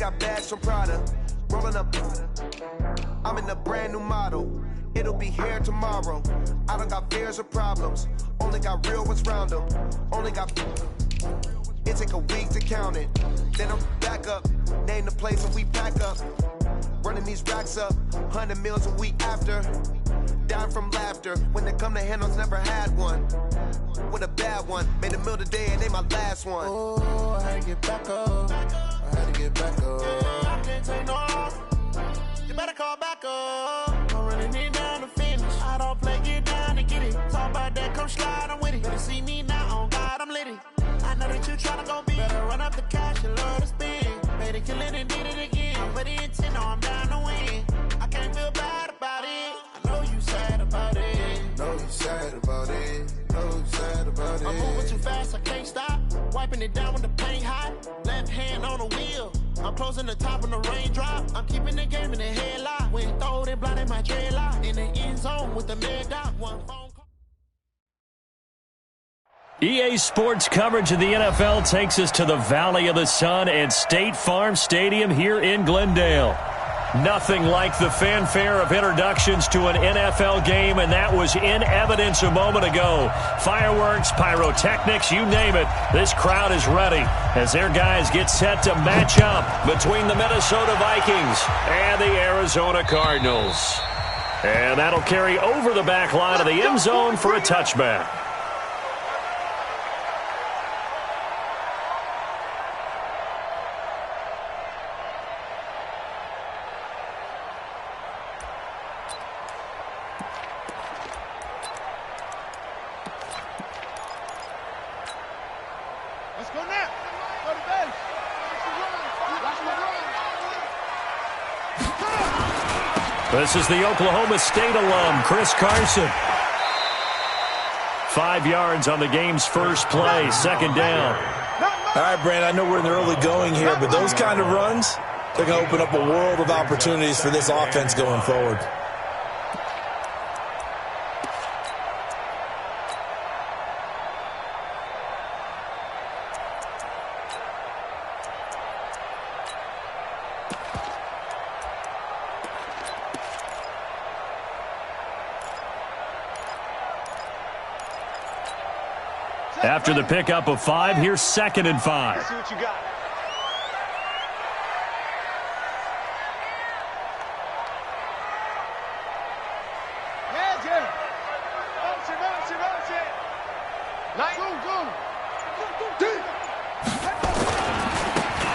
got bags from Prada. Rolling up. I'm in a brand new model. It'll be here tomorrow. I don't got fears or problems. Only got real ones round them. Only got. It take a week to count it. Then I'm back up. Name the place and we pack up. Running these racks up. 100 meals a week after. Dying from laughter. When they come to handles, never had one. With a bad one. Made a meal today and ain't my last one. Oh, I had to get back up. I had to get back up. I can't take no off. You better call back up. I'm running it down to finish. I don't play, get down to get it. Talk about that, come slide, I'm with it. Better see me now, on God, I'm litty. I know that you tryna go big. Better run up the cash and love to spend. Made it, kill it, and did it again. But the intent, no, I'm down to win. I can't feel bad about it. I know you sad about it. Know you sad about it. Know you sad about it. I'm moving too fast, I can't stop. Wiping it down when the paint hot. Left hand on the wheel. I'm closing the top when the raindrop. I'm keeping the game in the headlock. When throw it, blinding my dreadlock. In the end zone with the mad dot. One phone call. EA Sports coverage of the NFL takes us to the Valley of the Sun at State Farm Stadium here in Glendale. Nothing like the fanfare of introductions to an NFL game, and that was in evidence a moment ago. Fireworks, pyrotechnics, you name it. This crowd is ready as their guys get set to match up between the Minnesota Vikings and the Arizona Cardinals. And that'll carry over the back line of the end zone for a touchback. This is the Oklahoma State alum, Chris Carson. 5 yards on the game's first play, second down. All right, Brand, I know we're in the early going here, but those kind of runs, they're going to open up a world of opportunities for this offense going forward. After the pickup of 5, here's 2nd and 5. Let's see what you got.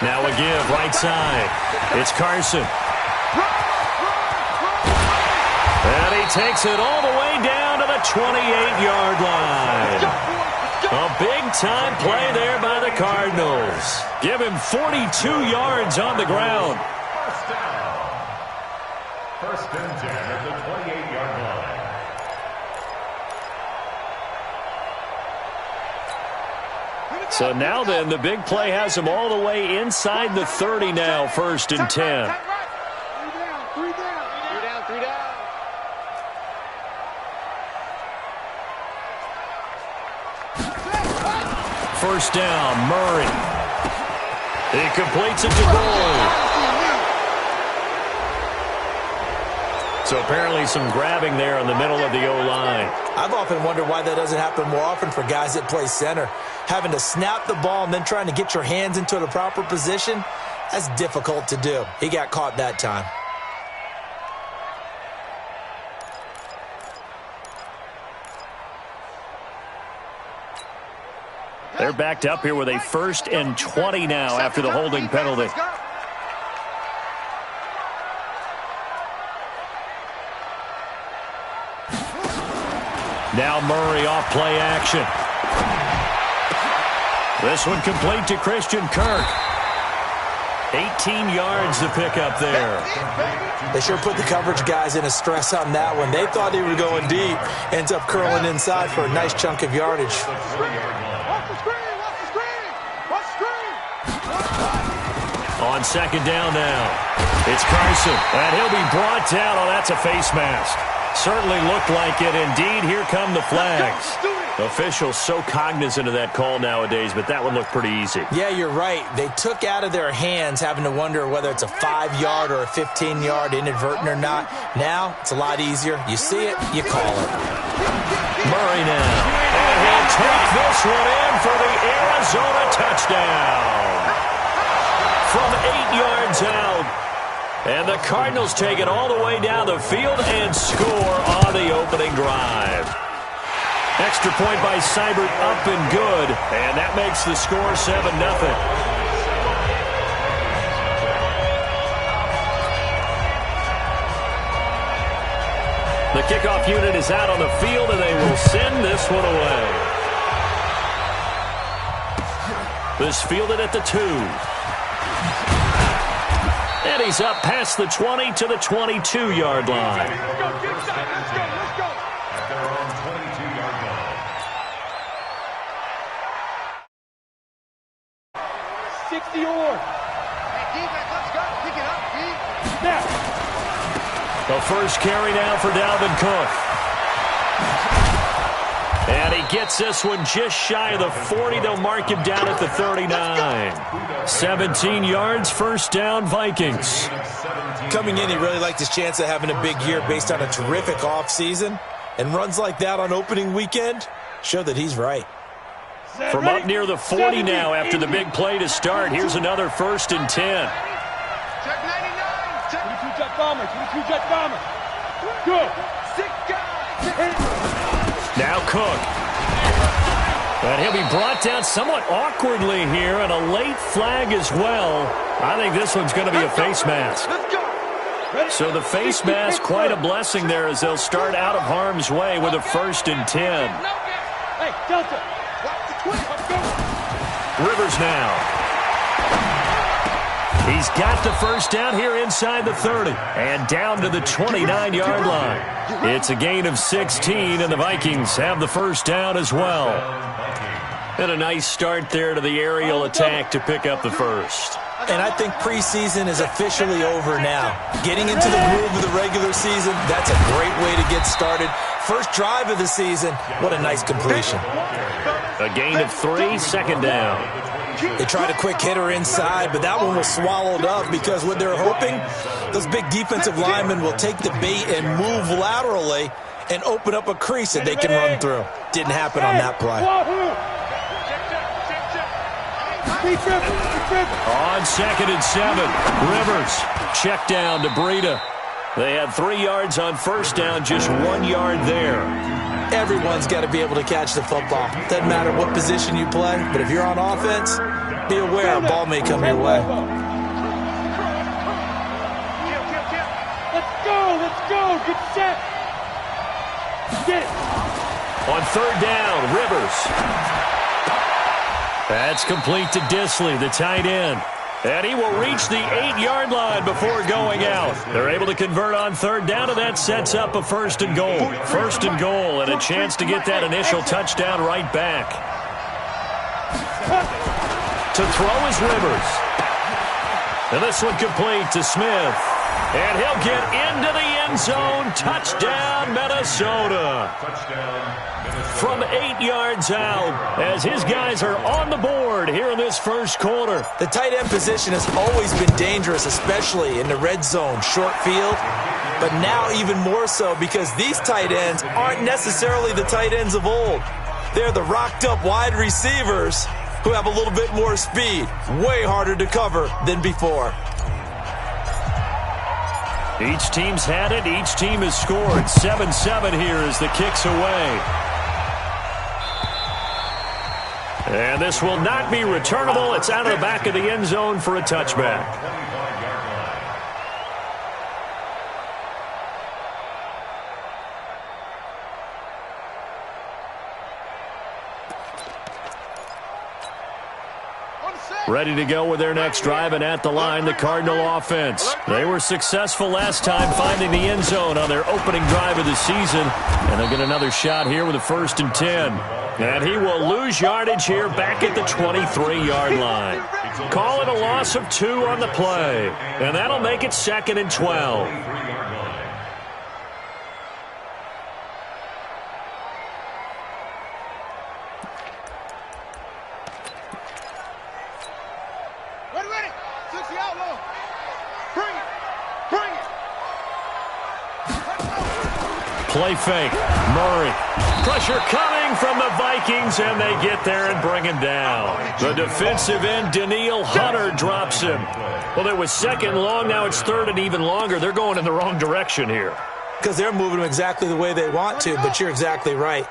Now a give, right side. It's Carson. And he takes it all the way down to the 28-yard line. A big-time play there by the Cardinals. Give him 42 yards on the ground. First down. 1st and 10 at the 28-yard line. So now then, the big play has him all the way inside the 30 now, 1st and 10. First down, Murray. He completes it to goal. So apparently some grabbing there in the middle of the O-line. I've often wondered why that doesn't happen more often for guys that play center. Having to snap the ball and then trying to get your hands into the proper position, that's difficult to do. He got caught that time. They're backed up here with a 1st and 20 now after the holding penalty. Now Murray off play action. This one complete to Christian Kirk. 18 yards to pick up there. They sure put the coverage guys in a stress on that one. They thought he was going deep. Ends up curling inside for a nice chunk of yardage. On 2nd down now, it's Carson, and he'll be brought down. Oh, that's a face mask. Certainly looked like it. Indeed, here come the flags. Officials so cognizant of that call nowadays, but that one looked pretty easy. Yeah, you're right. They took out of their hands having to wonder whether it's a 5-yard or a 15-yard inadvertent or not. Now, it's a lot easier. You see it, you call it. Murray now. And he'll take this one in for the Arizona touchdown. From 8 yards out. And the Cardinals take it all the way down the field and score on the opening drive. Extra point by Seibert, up and good. And that makes the score 7-0. The kickoff unit is out on the field, and they will send this one away. This fielded at the 2. And he's up past the 20 to the 22-yard line. Let's go. At their own 22-yard line. 60 or. Hey, defense, let's go. Pick it up, D. Snap. The first carry now for Dalvin Cook. And he gets this one just shy of the 40. They'll mark him down at the 39. 17 yards, first down, Vikings. Coming in, he really liked his chance of having a big year based on a terrific offseason. And runs like that on opening weekend show that he's right. From up near the 40 now after the big play to start. Here's another 1st and 10. Check 99. Check 22 jet bomber. 22 jet bomber. Good. 6 guys. Now Cook. And he'll be brought down somewhat awkwardly here, and a late flag as well. I think this one's going to be a face mask. Let's go. So the face mask, quite a blessing there as they'll start out of harm's way with a 1st and 10. Hey, Delta. Let's go. Rivers now. He's got the first down here inside the 30 and down to the 29-yard line. It's a gain of 16, and the Vikings have the first down as well. And a nice start there to the aerial attack to pick up the first. And I think preseason is officially over now. Getting into the groove of the regular season, that's a great way to get started. First drive of the season, what a nice completion. A gain of 3, second down. They tried a quick hitter inside, but that one was swallowed up because what they're hoping, those big defensive linemen will take the bait and move laterally and open up a crease that they can run through. Didn't happen on that play. On 2nd and 7, Rivers. Check down to Breida. They had 3 yards on first down, just 1 yard there. Everyone's got to be able to catch the football. Doesn't matter what position you play, but if you're on offense, be aware a ball may come your way. Let's go. Get set. Get it. On 3rd down, Rivers. That's complete to Disley, the tight end. And he will reach the 8-yard line before going out. They're able to convert on 3rd down, and that sets up a 1st and goal. 1st and goal, and a chance to get that initial touchdown right back. To throw is Rivers. And this one complete to Smith. And he'll get into the end zone. Touchdown, Minnesota. From 8 yards out as his guys are on the board here in this first quarter. The tight end position has always been dangerous, especially in the red zone, short field. But now even more so because these tight ends aren't necessarily the tight ends of old. They're the rocked-up wide receivers who have a little bit more speed. Way harder to cover than before. Each team's had it. Each team has scored. 7-7 here as the kick's away. And this will not be returnable. It's out of the back of the end zone for a touchback. Ready to go with their next drive, and at the line, the Cardinal offense. They were successful last time finding the end zone on their opening drive of the season, and they'll get another shot here with a 1st and 10. And he will lose yardage here back at the 23-yard line. Call it a loss of 2 on the play, and that'll make it 2nd and 12. Play fake. Murray. Pressure coming from the Vikings, and they get there and bring him down. The defensive end, Daniil Hunter, drops him. Well, it was second long. Now it's third and even longer. They're going in the wrong direction here. Because they're moving them exactly the way they want to, but you're exactly right.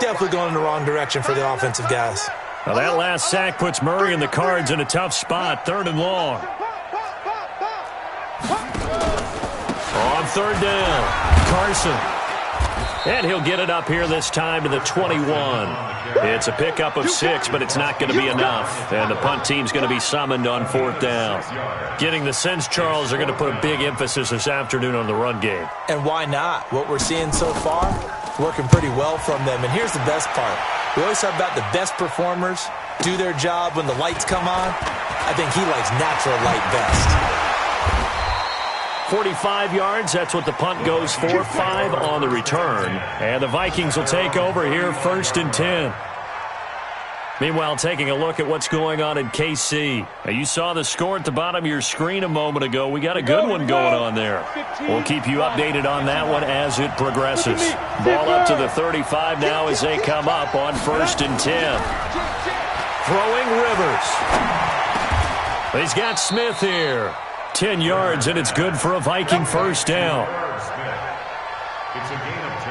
Definitely going in the wrong direction for the offensive guys. Now that last sack puts Murray and the Cards in a tough spot. Third and long. On third down, Carson. And he'll get it up here this time to the 21. It's a pickup of 6, but it's not going to be enough. And the punt team's going to be summoned on fourth down. Getting the sense, Charles, they're going to put a big emphasis this afternoon on the run game. And why not? What we're seeing so far, working pretty well from them. And here's the best part. We always talk about the best performers do their job when the lights come on. I think he likes natural light best. 45 yards, that's what the punt goes for. 5 on the return. And the Vikings will take over here, 1st and 10. Meanwhile, taking a look at what's going on in KC. Now, you saw the score at the bottom of your screen a moment ago. We got a good one going on there. We'll keep you updated on that one as it progresses. Ball up to the 35 now as they come up on 1st and 10. Throwing Rivers. He's got Smith here. 10 yards, and it's good for a Viking first down. It's a gain of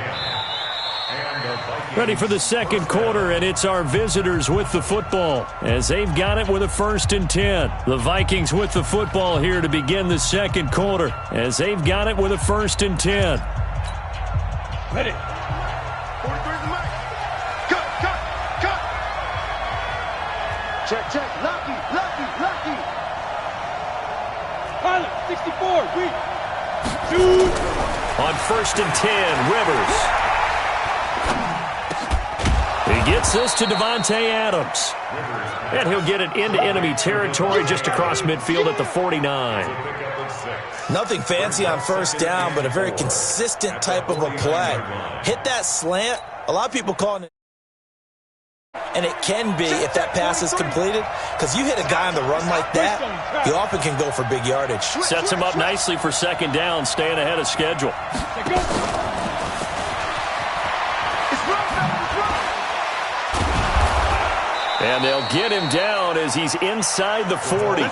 10. Ready for the second quarter, and it's our visitors with the football as they've got it with a 1st and 10. The Vikings with the football here to begin the second quarter as they've got it with a 1st and 10. Ready. 43's the mic. Cut. Check. Lucky. Pilot, 64, weak. Shoot. On 1st and 10, Rivers. He gets this to Devontae Adams. And he'll get it into enemy territory just across midfield at the 49. Nothing fancy on first down, but a very consistent type of a play. Hit that slant. A lot of people call it. And it can be if that pass is completed, because you hit a guy on the run like that, you often can go for big yardage. Sets him up nicely for second down, staying ahead of schedule. And they'll get him down as he's inside the 40.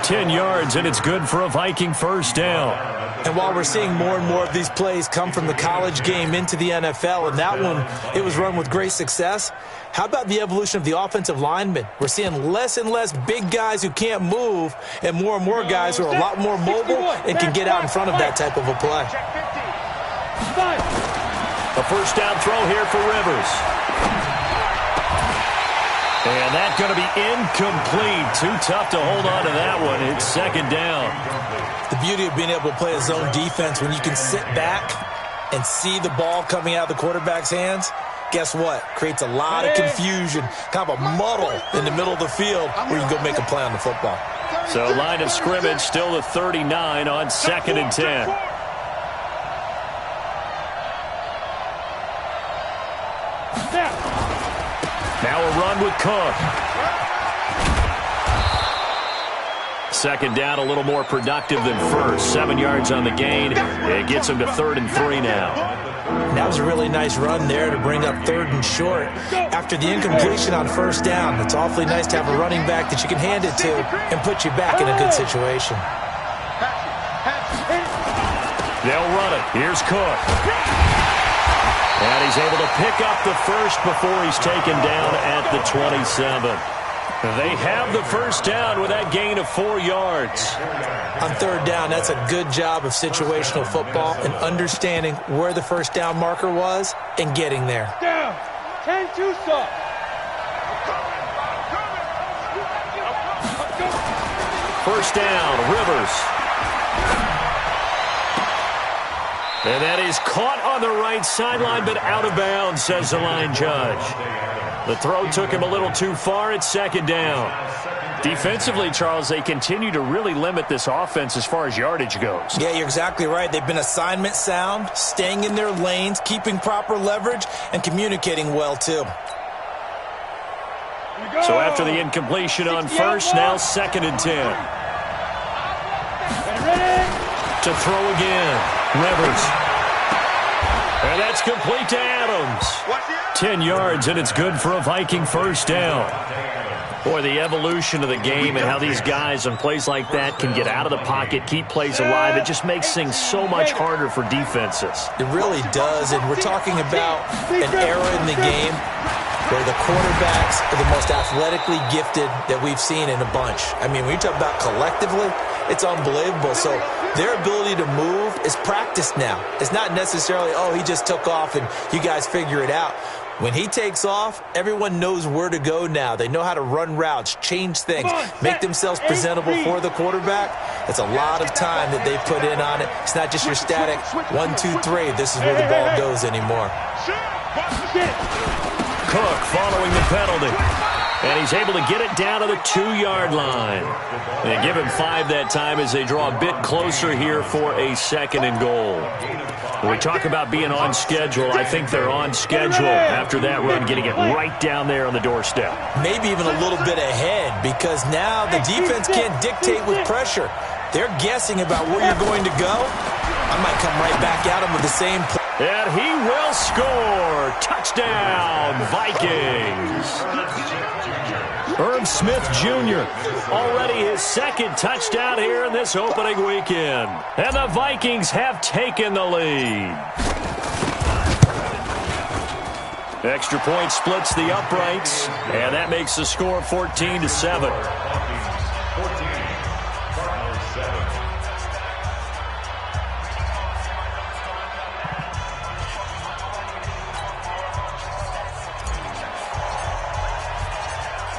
10 yards, and it's good for a Viking first down. And while we're seeing more and more of these plays come from the college game into the NFL, and that one, it was run with great success, how about the evolution of the offensive linemen? We're seeing less and less big guys who can't move and more guys who are a lot more mobile and can get out in front of that type of a play. A first down throw here for Rivers. And that's going to be incomplete. Too tough to hold on to that one. It's second down. The beauty of being able to play a zone defense when you can sit back and see the ball coming out of the quarterback's hands, guess what? Creates a lot of confusion, kind of a muddle in the middle of the field where you can go make a play on the football. So line of scrimmage still the 39 on 2nd and 10. Now a run with Cook. Second down, a little more productive than first. 7 yards on the gain. It gets him to 3rd and 3 now. That was a really nice run there to bring up 3rd and short. After the incompletion on first down, it's awfully nice to have a running back that you can hand it to and put you back in a good situation. They'll run it. Here's Cook. And he's able to pick up the first before he's taken down at the 27. They have the first down with that gain of 4 yards. On third down, that's a good job of situational football and understanding where the first down marker was and getting there. Down. 10-2 stop. First down, Rivers. And that is caught on the right sideline, but out of bounds, says the line judge. The throw took him a little too far. It's second down. Defensively, Charles, they continue to really limit this offense as far as yardage goes. Yeah, you're exactly right. They've been assignment sound, staying in their lanes, keeping proper leverage, and communicating well, too. So after the incompletion on first, now 2nd and 10. To throw again. Rivers. And that's complete to Adams. 10 yards, and it's good for a Viking first down. Boy, the evolution of the game and how these guys on plays like that can get out of the pocket, keep plays alive, it just makes things so much harder for defenses. It really does, and we're talking about an era in the game where the quarterbacks are the most athletically gifted that we've seen in a bunch. I mean, when you talk about collectively, it's unbelievable. So their ability to move is practiced now. It's not necessarily, oh, he just took off and you guys figure it out. When he takes off, everyone knows where to go now. They know how to run routes, change things, make themselves presentable for the quarterback. It's a lot of time that they put in on it. It's not just your static 1, 2, 3. This is where the ball goes anymore. Cook following the penalty. And he's able to get it down to the 2-yard line. They give him 5 that time as they draw a bit closer here for a 2nd and goal. When we talk about being on schedule, I think they're on schedule after that run, getting it right down there on the doorstep. Maybe even a little bit ahead, because now the defense can't dictate with pressure. They're guessing about where you're going to go. I might come right back at him with the same play. And he will score. Touchdown, Vikings. Herb Smith Jr. already his 2nd touchdown here in this opening weekend. And the Vikings have taken the lead. Extra point splits the uprights, and that makes the score 14-7.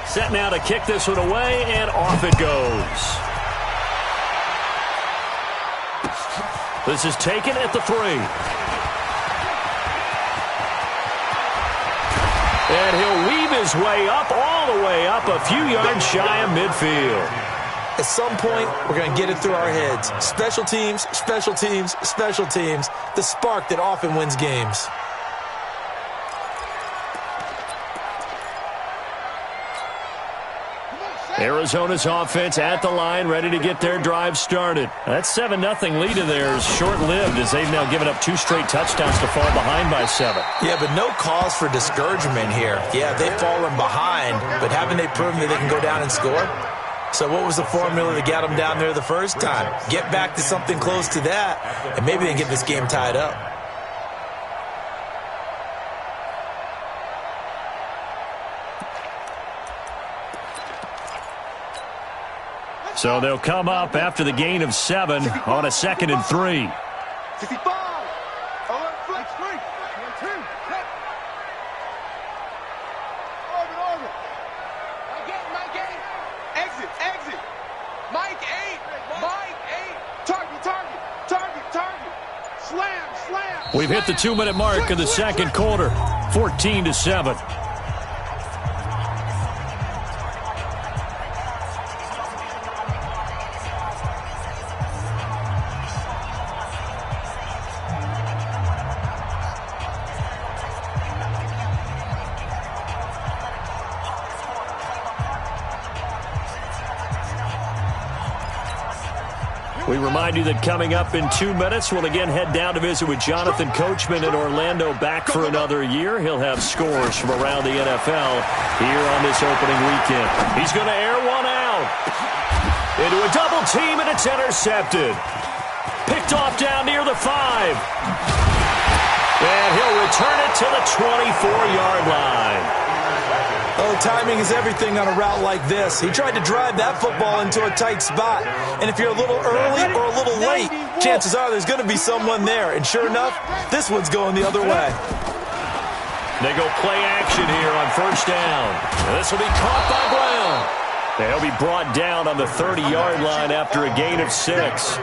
Set now to kick this one away, and off it goes. This is taken at the 3. And he'll weave his way up, all the way up, a few yards shy of midfield. At some point, we're going to get it through our heads. Special teams, special teams, special teams. The spark that often wins games. Arizona's offense at the line, ready to get their drive started. That 7-0 lead of theirs short-lived as they've now given up 2 straight touchdowns to fall behind by 7. Yeah, but no cause for discouragement here. Yeah, they've fallen behind, but haven't they proven that they can go down and score? So what was the formula that got them down there the first time? Get back to something close to that, and maybe they can get this game tied up. So they'll come up after the gain of 7 on a 2nd and 3. 65. Flex 3. 2. Mike 8. Exit. Mike 8. Target. Slam. We've hit the 2-minute mark of the second quarter. 14-7. We remind you that coming up in 2 minutes, we'll again head down to visit with Jonathan Coachman in Orlando, back for another year. He'll have scores from around the NFL here on this opening weekend. He's going to air one out. Into a double team, and it's intercepted. Picked off down near the 5. And he'll return it to the 24-yard line. Oh, timing is everything on a route like this. He tried to drive that football into a tight spot. And if you're a little early or a little late, chances are there's going to be someone there. And sure enough, this one's going the other way. They go play action here on first down. And this will be caught by Brown. They'll be brought down on the 30-yard line after a gain of 6.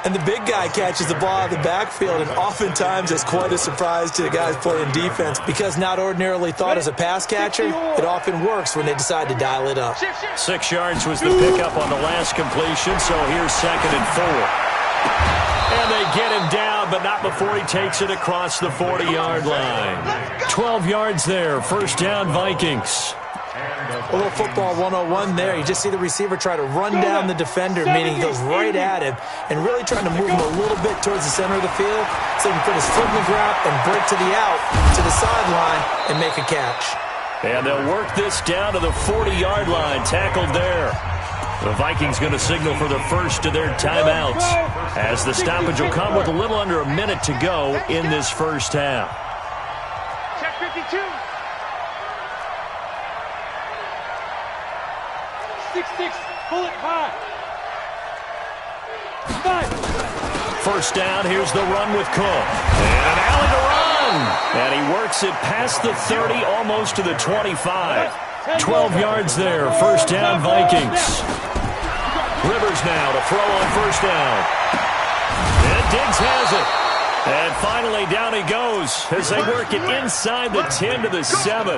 And the big guy catches the ball out of the backfield, and oftentimes it's quite a surprise to the guys playing defense, because not ordinarily thought as a pass catcher, it often works when they decide to dial it up. 6 yards was the pickup on the last completion, so here's 2nd and 4. And they get him down, but not before he takes it across the 40-yard line. 12 yards there, first down Vikings. And the A little football 101 there. You just see the receiver try to run down the defender, meaning he goes right at him and really trying to move him a little bit towards the center of the field so he can put his foot in the ground and break to the out, to the sideline, and make a catch. And they'll work this down to the 40-yard line, tackled there. The Vikings going to signal for the first of their timeouts as the stoppage will come with a little under a minute to go in this first half. Check 52. 6-6, pull it high. 5. First down, here's the run with Cook. And an alley to run. And he works it past the 30, almost to the 25. 12 yards there, first down Vikings. Rivers now to throw on first down. And Diggs has it. And finally down he goes as they work it inside the 10 to the 7.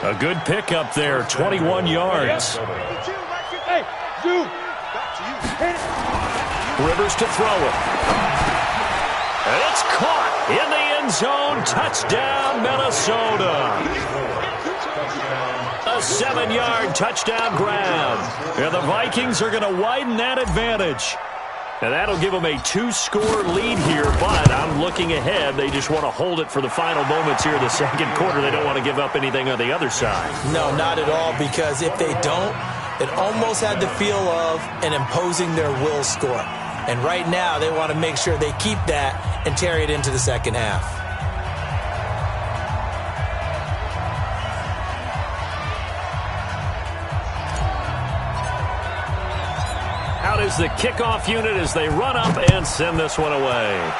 A good pickup there, 21 yards. Hey, Zoo. Rivers to throw it. And it's caught in the end zone. Touchdown, Minnesota. A 7-yard touchdown grab. And the Vikings are going to widen that advantage. And that'll give them a 2-score lead here, but I'm looking ahead. They just want to hold it for the final moments here in the second quarter. They don't want to give up anything on the other side. No, not at all, because if they don't, it almost had the feel of an imposing their will score. And right now, they want to make sure they keep that and carry it into the second half. Out is the kickoff unit as they run up and send this one away.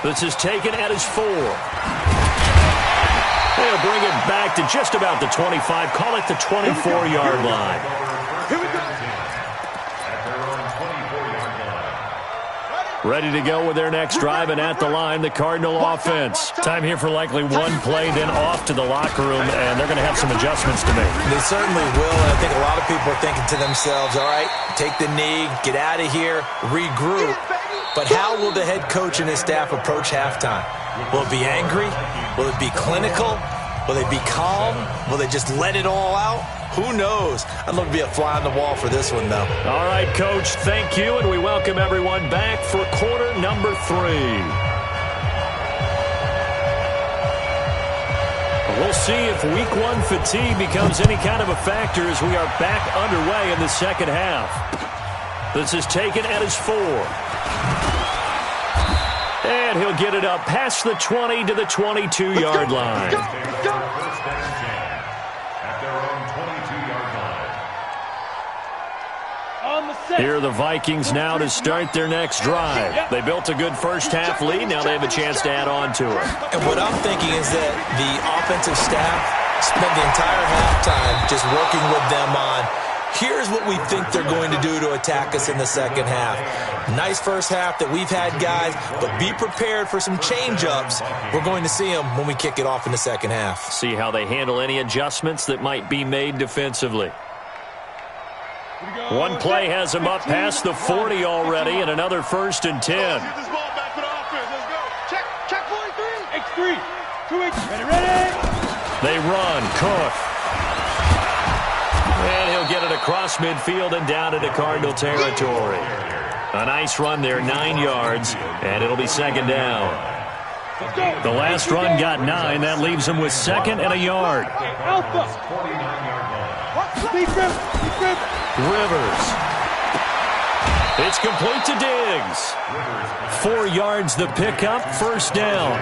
This is taken at his 4. They'll bring it back to just about the 25. Call it the 24-yard line. Here we go. Ready to go with their next drive, and at the line, the Cardinal offense. Time here for likely one play, then off to the locker room, and they're going to have some adjustments to make. They certainly will, and I think a lot of people are thinking to themselves, all right, take the knee, get out of here, regroup. But how will the head coach and his staff approach halftime? Will it be angry? Will it be clinical? Will they be calm? Will they just let it all out? Who knows? I'd love to be a fly on the wall for this one, though. All right, Coach, thank you, and we welcome everyone back for quarter number 3. We'll see if week 1 fatigue becomes any kind of a factor as we are back underway in the second half. This is taken at his 4. And he'll get it up past the 20 to the 22-yard line. Let's go. Here are the Vikings now to start their next drive. They built a good first-half lead. Now they have a chance to add on to it. And what I'm thinking is that the offensive staff spent the entire halftime just working with them on, here's what we think they're going to do to attack us in the second half. Nice first half that we've had, guys, but be prepared for some change-ups. We're going to see them when we kick it off in the second half. See how they handle any adjustments that might be made defensively. One play has him up past the 40 already, and another 1st and 10. Get this ball back for the offense. Let's go. Check 43. X3. 2X. Ready. They run. Cook. And he'll get it across midfield and down into Cardinal territory. A nice run there, 9 yards, and it'll be second down. The last run got 9. That leaves him with 2nd and a yard. Alpha. Rivers. It's complete to Diggs. 4 yards the pickup, first down.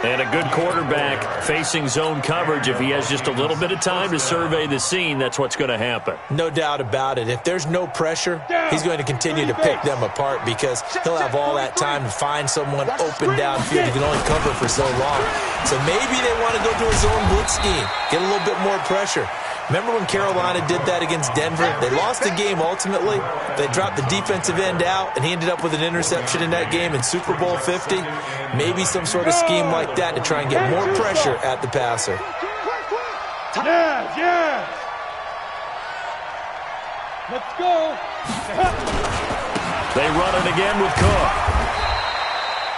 And a good quarterback facing zone coverage. If he has just a little bit of time to survey the scene, that's what's going to happen. No doubt about it. If there's no pressure, he's going to continue to pick them apart because he'll have all that time to find someone open downfield. He can only cover for so long. So maybe they want to go to a zone blitz scheme, get a little bit more pressure. Remember when Carolina did that against Denver? They lost the game ultimately. They dropped the defensive end out, and he ended up with an interception in that game in Super Bowl 50. Maybe some sort of scheme like that to try and get more pressure at the passer. Yeah. Let's go. They run it again with Cook.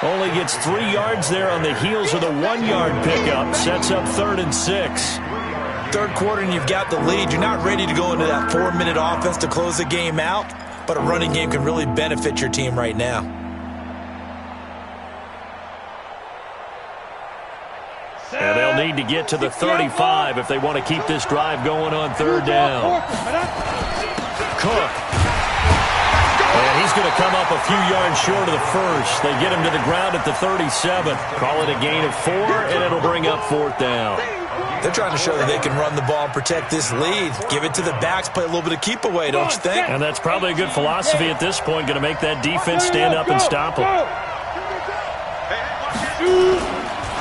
Only gets 3 yards there on the heels of the 1-yard pickup. Sets up 3rd and 6. Third quarter and you've got the lead. You're not ready to go into that 4-minute offense to close the game out, but a running game can really benefit your team right now. And they'll need to get to the 35 if they want to keep this drive going on 3rd down. Cook. And he's going to come up a few yards short of the first. They get him to the ground at the 37. Call it a gain of 4, and it'll bring up 4th down. They're trying to show that they can run the ball and protect this lead. Give it to the backs, play a little bit of keep away, don't you think? And that's probably a good philosophy at this point, going to make that defense stand up and stop them.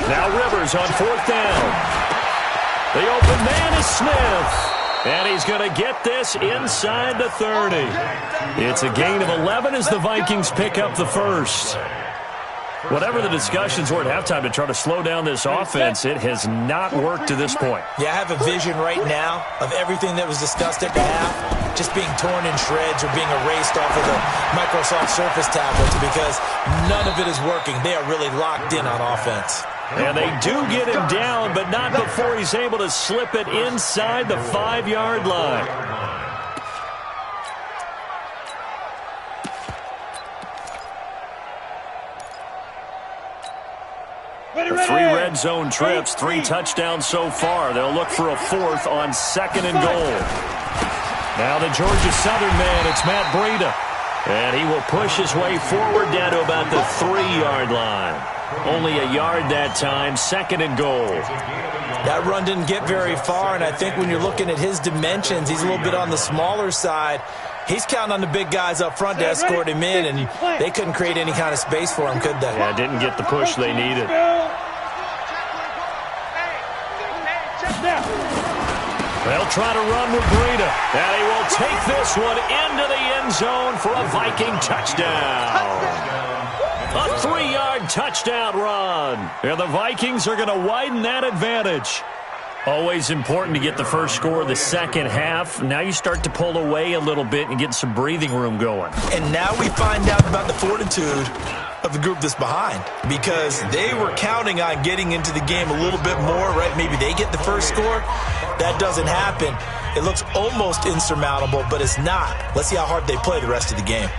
Now Rivers on 4th down. The open man is Smith. And he's going to get this inside the 30. It's a gain of 11 as the Vikings pick up the first. Whatever the discussions were at halftime to try to slow down this offense, it has not worked to this point. Yeah, I have a vision right now of everything that was discussed at the half just being torn in shreds or being erased off of the Microsoft Surface tablets because none of it is working. They are really locked in on offense. And they do get him down, but not before he's able to slip it inside the 5-yard line. The 3 red zone trips, 3 touchdowns so far. They'll look for a 4th on 2nd and goal. Now the Georgia Southern man, it's Matt Breida. And he will push his way forward down to about the 3-yard line. Only a yard that time, 2nd and goal. That run didn't get very far, and I think when you're looking at his dimensions, he's a little bit on the smaller side. He's counting on the big guys up front to escort him in, and they couldn't create any kind of space for him, could they? Yeah, didn't get the push they needed. They'll try to run with Breida, and he will take this one into the end zone for a Viking touchdown. A 3-yard touchdown run. And the Vikings are going to widen that advantage. Always important to get the first score of the second half. Now you start to pull away a little bit and get some breathing room going. And now we find out about the fortitude of the group that's behind, because they were counting on getting into the game a little bit more, right? Maybe they get the first score. That doesn't happen. It looks almost insurmountable, but it's not. Let's see how hard they play the rest of the game.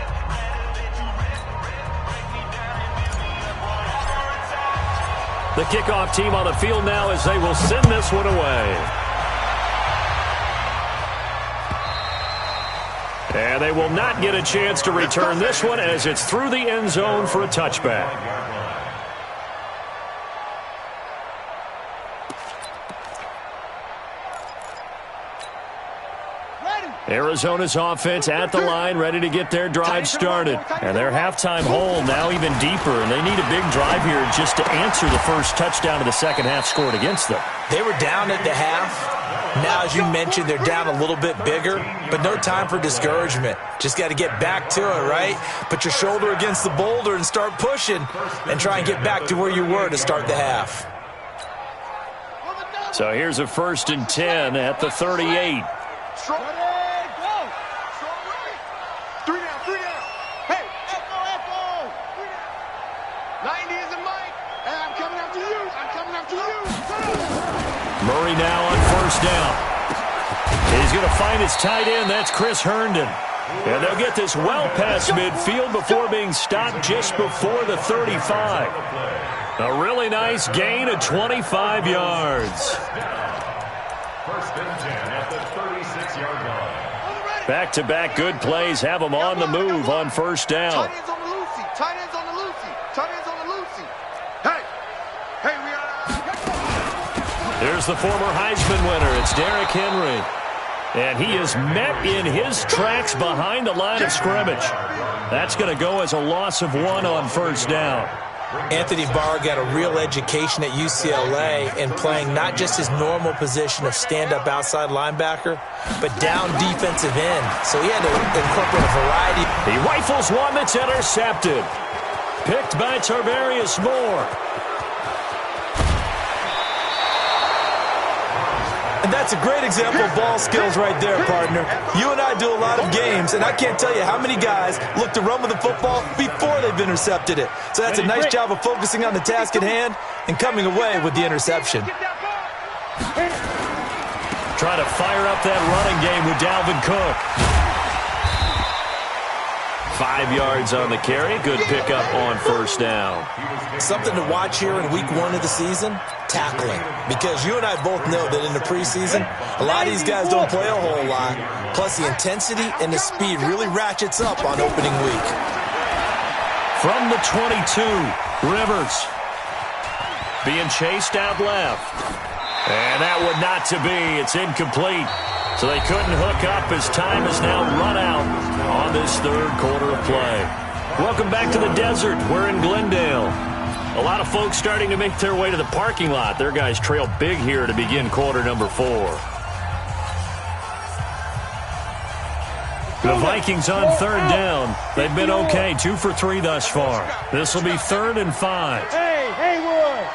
The kickoff team on the field now as they will send this one away. And they will not get a chance to return this one as it's through the end zone for a touchback. Arizona's offense at the line, ready to get their drive started. And their halftime hole now even deeper, and they need a big drive here just to answer the first touchdown of the second half scored against them. They were down at the half. Now, as you mentioned, they're down a little bit bigger, but no time for discouragement. Just got to get back to it, right? Put your shoulder against the boulder and start pushing and try and get back to where you were to start the half. So here's a 1st and 10 at the 38. Murray now on 1st down. He's going to find his tight end. That's Chris Herndon. And they'll get this well past midfield before being stopped just before the 35. A really nice gain of 25 yards. 1st and 10 at the 36-yard line. Back-to-back good plays have them on the move on 1st down. Tight ends on the Lucy. Tight ends on the Lucy. Tight ends on the Lucy. Hey, we are. There's the former Heisman winner. It's Derrick Henry. And he is met in his tracks behind the line of scrimmage. That's going to go as a loss of 1 on 1st down. Anthony Barr got a real education at UCLA in playing not just his normal position of stand-up outside linebacker, but down defensive end. So he had to incorporate a variety. He rifles one that's intercepted. Picked by Tarvarius Moore. And And that's a great example of ball skills right there, partner. You and I do a lot of games, and I can't tell you how many guys look to run with the football before they've intercepted it. So that's a nice job of focusing on the task at hand and coming away with the interception. Trying to fire up that running game with Dalvin Cook. 5 yards on the carry. Good pickup on first down. Something to watch here in week 1 of the season, tackling. Because you and I both know that in the preseason, a lot of these guys don't play a whole lot. Plus, the intensity and the speed really ratchets up on opening week. From the 22, Rivers. Being chased out left. And that would not to be. It's incomplete. So they couldn't hook up as time is now run out on this third quarter of play. Welcome back to the desert. We're in Glendale. A lot of folks starting to make their way to the parking lot. Their guys trail big here to begin quarter number 4. The Vikings on third down. They've been okay, 2 for 3 thus far. This will be 3rd and 5. Hey, Haywood.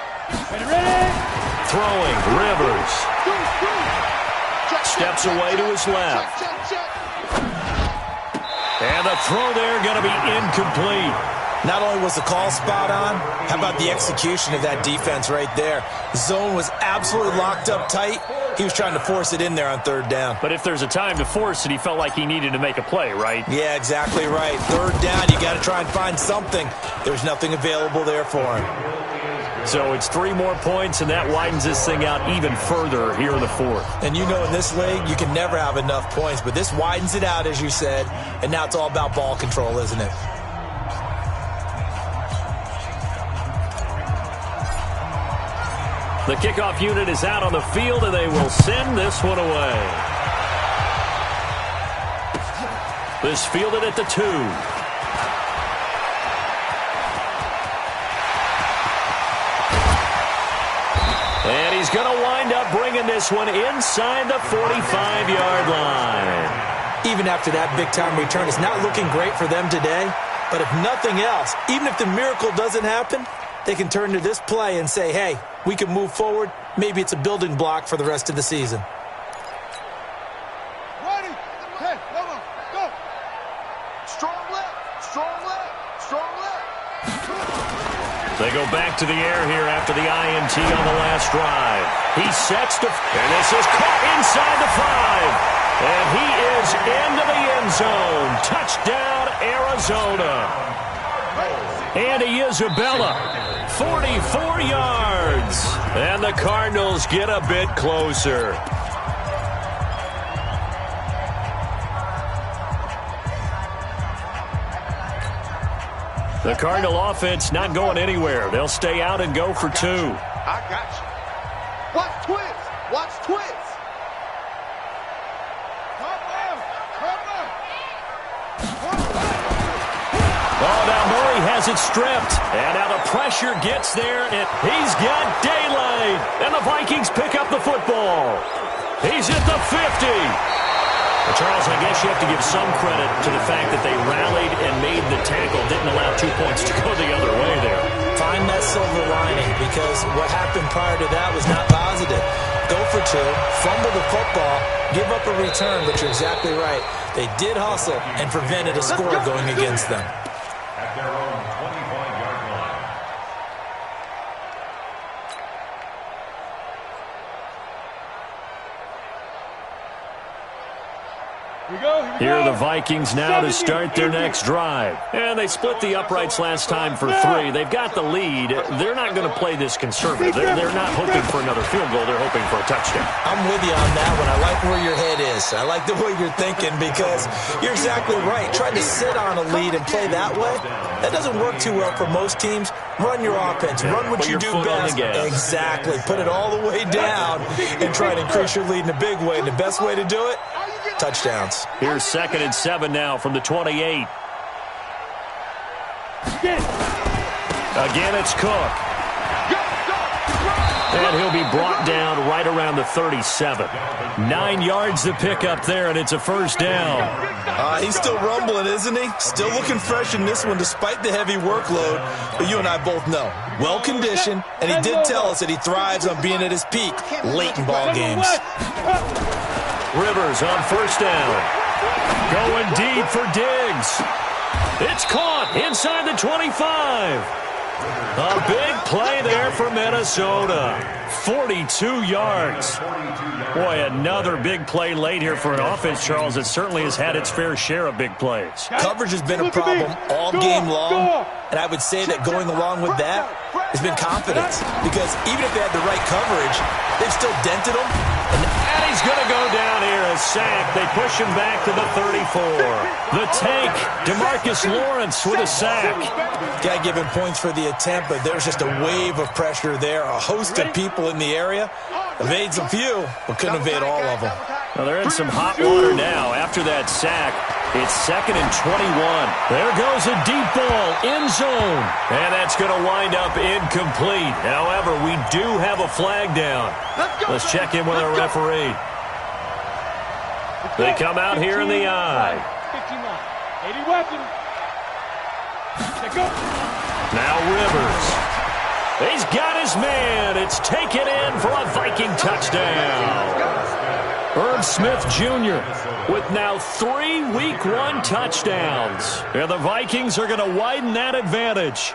Ready? Throwing, Rivers. Steps away to his left. And the throw there going to be incomplete. Not only was the call spot on, how about the execution of that defense right there? Zone was absolutely locked up tight. He was trying to force it in there on third down. But if there's a time to force it, he felt like he needed to make a play, right? Yeah, exactly right. Third down, you got to try and find something. There's nothing available there for him. So it's 3 more points, and that widens this thing out even further here in the 4th. And you know in this league, you can never have enough points, but this widens it out, as you said, and now it's all about ball control, isn't it? The kickoff unit is out on the field, and they will send this one away. This fielded at the 2. And he's going to wind up bringing this one inside the 45-yard line. Even after that big-time return, it's not looking great for them today. But if nothing else, even if the miracle doesn't happen, they can turn to this play and say, hey, we can move forward. Maybe it's a building block for the rest of the season. Ready? Hey, come on, go. Strong left, strong left, strong left. They go back to the air here after the INT on the last drive. He sets the... And this is caught inside the 5. And he is into the end zone. Touchdown, Arizona. Andy Isabella, 44 yards. And the Cardinals get a bit closer. The Cardinal offense not going anywhere. They'll stay out and go for 2. I got you. Watch twins. Watch twins. Oh, now Murray has it stripped. And now the pressure gets there, and he's got daylight. And the Vikings pick up the football. He's at the 50. Well, Charles, I guess you have to give some credit to the fact that they rallied and made the tackle, didn't allow 2 points to go the other way there. Find that silver lining, because what happened prior to that was not positive. Go for 2, fumble the football, give up a return, but you're exactly right. They did hustle and prevented a score going against them. At their own 25-yard line. Here are the Vikings now to start their next drive. And they split the uprights last time for 3. They've got the lead. They're not going to play this conservative. They're not hoping for another field goal. They're hoping for a touchdown. I'm with you on that one. I like where your head is. I like the way you're thinking, because you're exactly right. Trying to sit on a lead and play that way, that doesn't work too well for most teams. Run your offense. Run what you do best. Exactly. Put it all the way down and try to increase your lead in a big way. And the best way to do it, touchdowns. Here's 2nd and 7 now from the 28. Again, it's Cook. And he'll be brought down right around the 37. 9 yards to pick up there, and it's a first down. He's still rumbling, isn't he? Still looking fresh in this one despite the heavy workload. But you and I both know, well-conditioned, and he did tell us that he thrives on being at his peak late in ball games. Rivers on first down. Going deep for Diggs. It's caught inside the 25. A big play there for Minnesota. 42 yards. Boy, another big play late here for an offense, Charles, that certainly has had its fair share of big plays. Coverage has been a problem all game long, and I would say that going along with that has been confidence. Because even if they had the right coverage, they've still dented them. And he's going to go down here, a sack. They push him back to the 34. The tank, DeMarcus Lawrence with a sack. Got to give him points for the attempt, but there's just a wave of pressure there. A host of people in the area. Evades a few, but couldn't evade all of them. Well, they're in some hot water now after that sack. It's 2nd and 21. There goes a deep ball, end zone. And that's going to wind up incomplete. However, we do have a flag down. Let's check in with our referee. They come out here in the eye. 80 weapons. Now Rivers. He's got his man. It's taken in for a Viking touchdown. Herb Smith Jr. with now 3 Week 1 touchdowns. And the Vikings are going to widen that advantage.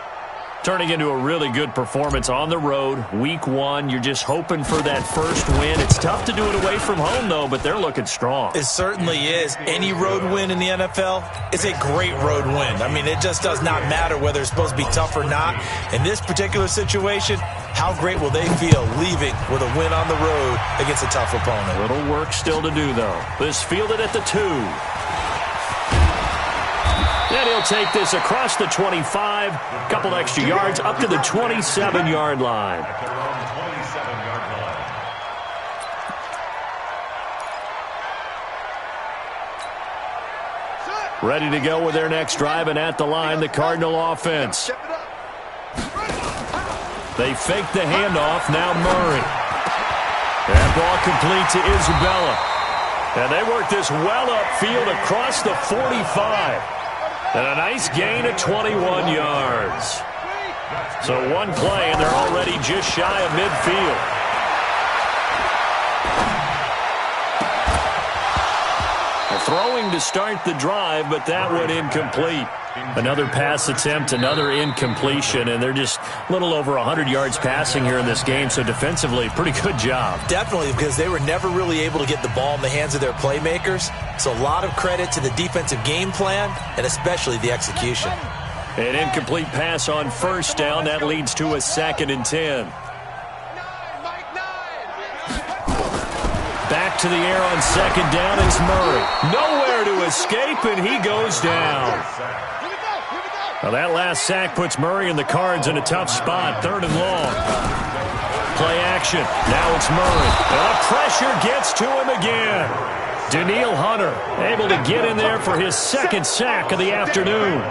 Turning into a really good performance on the road. Week 1, you're just hoping for that first win. It's tough to do it away from home, though, but they're looking strong. It certainly is. Any road win in the NFL is a great road win. I mean, it just does not matter whether it's supposed to be tough or not. In this particular situation, how great will they feel leaving with a win on the road against a tough opponent? A little work still to do, though. This fielded at the 2. And he'll take this across the 25, couple extra yards, up to the 27-yard line. Ready to go with their next drive, and at the line, the Cardinal offense. They fake the handoff, now Murray. That ball complete to Isabella. And they work this well upfield across the 45. And a nice gain of 21 yards. So one play, and they're already just shy of midfield. Throwing to start the drive, but that one incomplete. Another pass attempt, another incompletion, and they're just a little over 100 yards passing here in this game, so defensively, pretty good job. Definitely, because they were never really able to get the ball in the hands of their playmakers, so a lot of credit to the defensive game plan, and especially the execution. An incomplete pass on first down, that leads to a 2nd and 10. Back to the air on 2nd down, it's Murray. Nowhere to escape, and he goes down. Now that last sack puts Murray and the Cards in a tough spot, 3rd and long. Play action, now it's Murray. And the pressure gets to him again. Danielle Hunter able to get in there for his 2nd sack of the afternoon.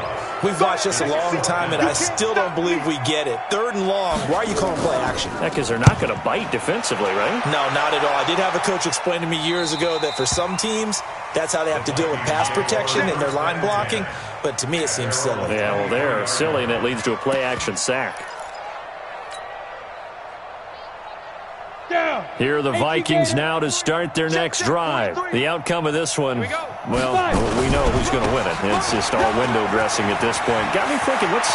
We've watched this a long time, and I still don't believe we get it. 3rd and long, why are you calling play action? Because they're not going to bite defensively, right? No, not at all. I did have a coach explain to me years ago that for some teams, that's how they have to deal with pass protection and their line blocking, but to me it seems silly. Yeah, well, they're silly, and it leads to a play action sack. Here are the Vikings now to start their next drive. The outcome of this one, well, we know who's going to win it. It's just all window dressing at this point. Got me thinking, what's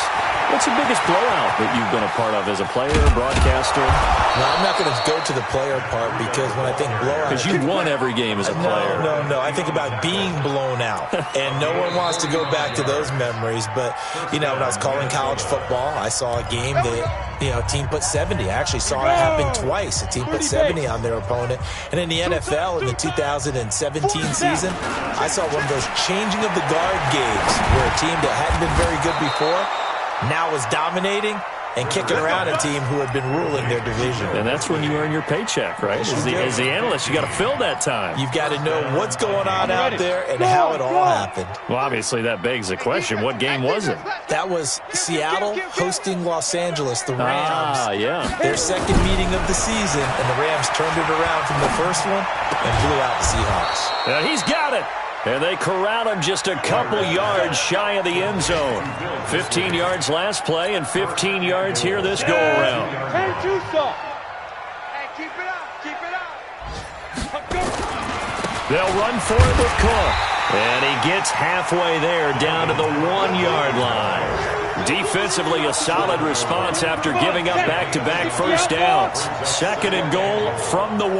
the biggest blowout that you've been a part of as a player, broadcaster? No, I'm not going to go to the player part because when I think blowout... Because you've won every game as a player. No. I think about being blown out. And no one wants to go back to those memories. But, when I was calling college football, I saw a game that, team put 70. I actually saw it happen twice. A team put 70 on their opponent. And in the NFL, in the 2017 season, I saw one of those changing of the guard games where a team that hadn't been very good before now was dominating, and kicking around a team who had been ruling their division. And that's when you earn your paycheck, right? As the analyst, you got to fill that time. You've got to know what's going on out there and how it all happened. Well, obviously that begs the question, what game was it? That was Seattle hosting Los Angeles, the Rams. Ah, yeah. Their second meeting of the season, and the Rams turned it around from the first one and blew out the Seahawks. Yeah, he's got it. And they corral him just a couple yards shy of the end zone. 15 yards last play and 15 yards here this go-around. Hey, too soft. Hey, keep it up. Keep it up. They'll run for it with Cook. And he gets halfway there down to the 1-yard line. Defensively, a solid response after giving up back-to-back first downs. 2nd and goal from the 1.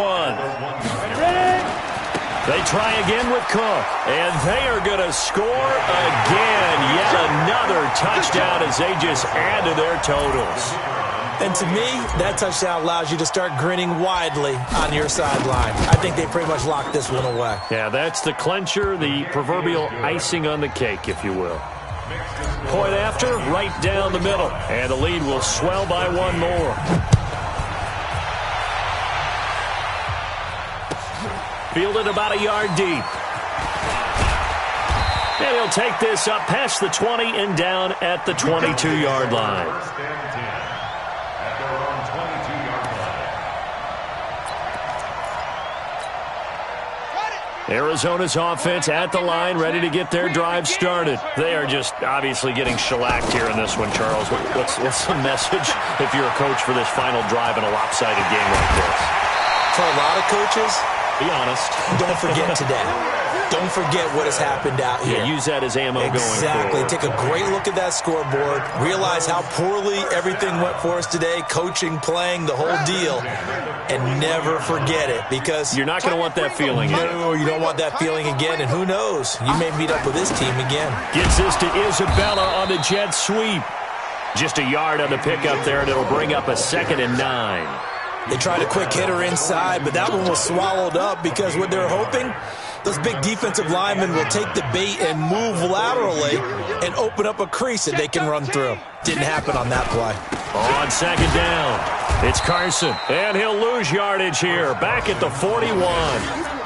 They try again with Cook, and they are going to score again. Yet another touchdown as they just add to their totals. And to me, that touchdown allows you to start grinning widely on your sideline. I think they pretty much locked this one away. Yeah, that's the clincher, the proverbial icing on the cake, if you will. Point after, right down the middle, and the lead will swell by one more. Fielded about a yard deep. And he'll take this up past the 20 and down at the 22-yard line. Arizona's offense at the line, ready to get their drive started. They are just obviously getting shellacked here in this one, Charles. What's the message if you're a coach for this final drive in a lopsided game like this? For a lot of coaches, be honest, don't forget today. Don't forget what has happened out here. Yeah, use that as ammo going forward. Exactly. Take a great look at that scoreboard. Realize how poorly everything went for us today, coaching, playing, the whole deal. And never forget it, because you're not going to want that feeling again. No, you don't want that feeling again, and who knows? You may meet up with this team again. Gets this to Isabella on the jet sweep. Just a yard on the pickup there, and it'll bring up a 2nd and 9. They tried a quick hitter inside, but that one was swallowed up because what they're hoping, those big defensive linemen will take the bait and move laterally and open up a crease that they can run through. Didn't happen on that play. On 2nd down, it's Carson, and he'll lose yardage here, back at the 41.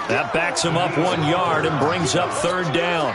That backs him up 1 yard and brings up 3rd down.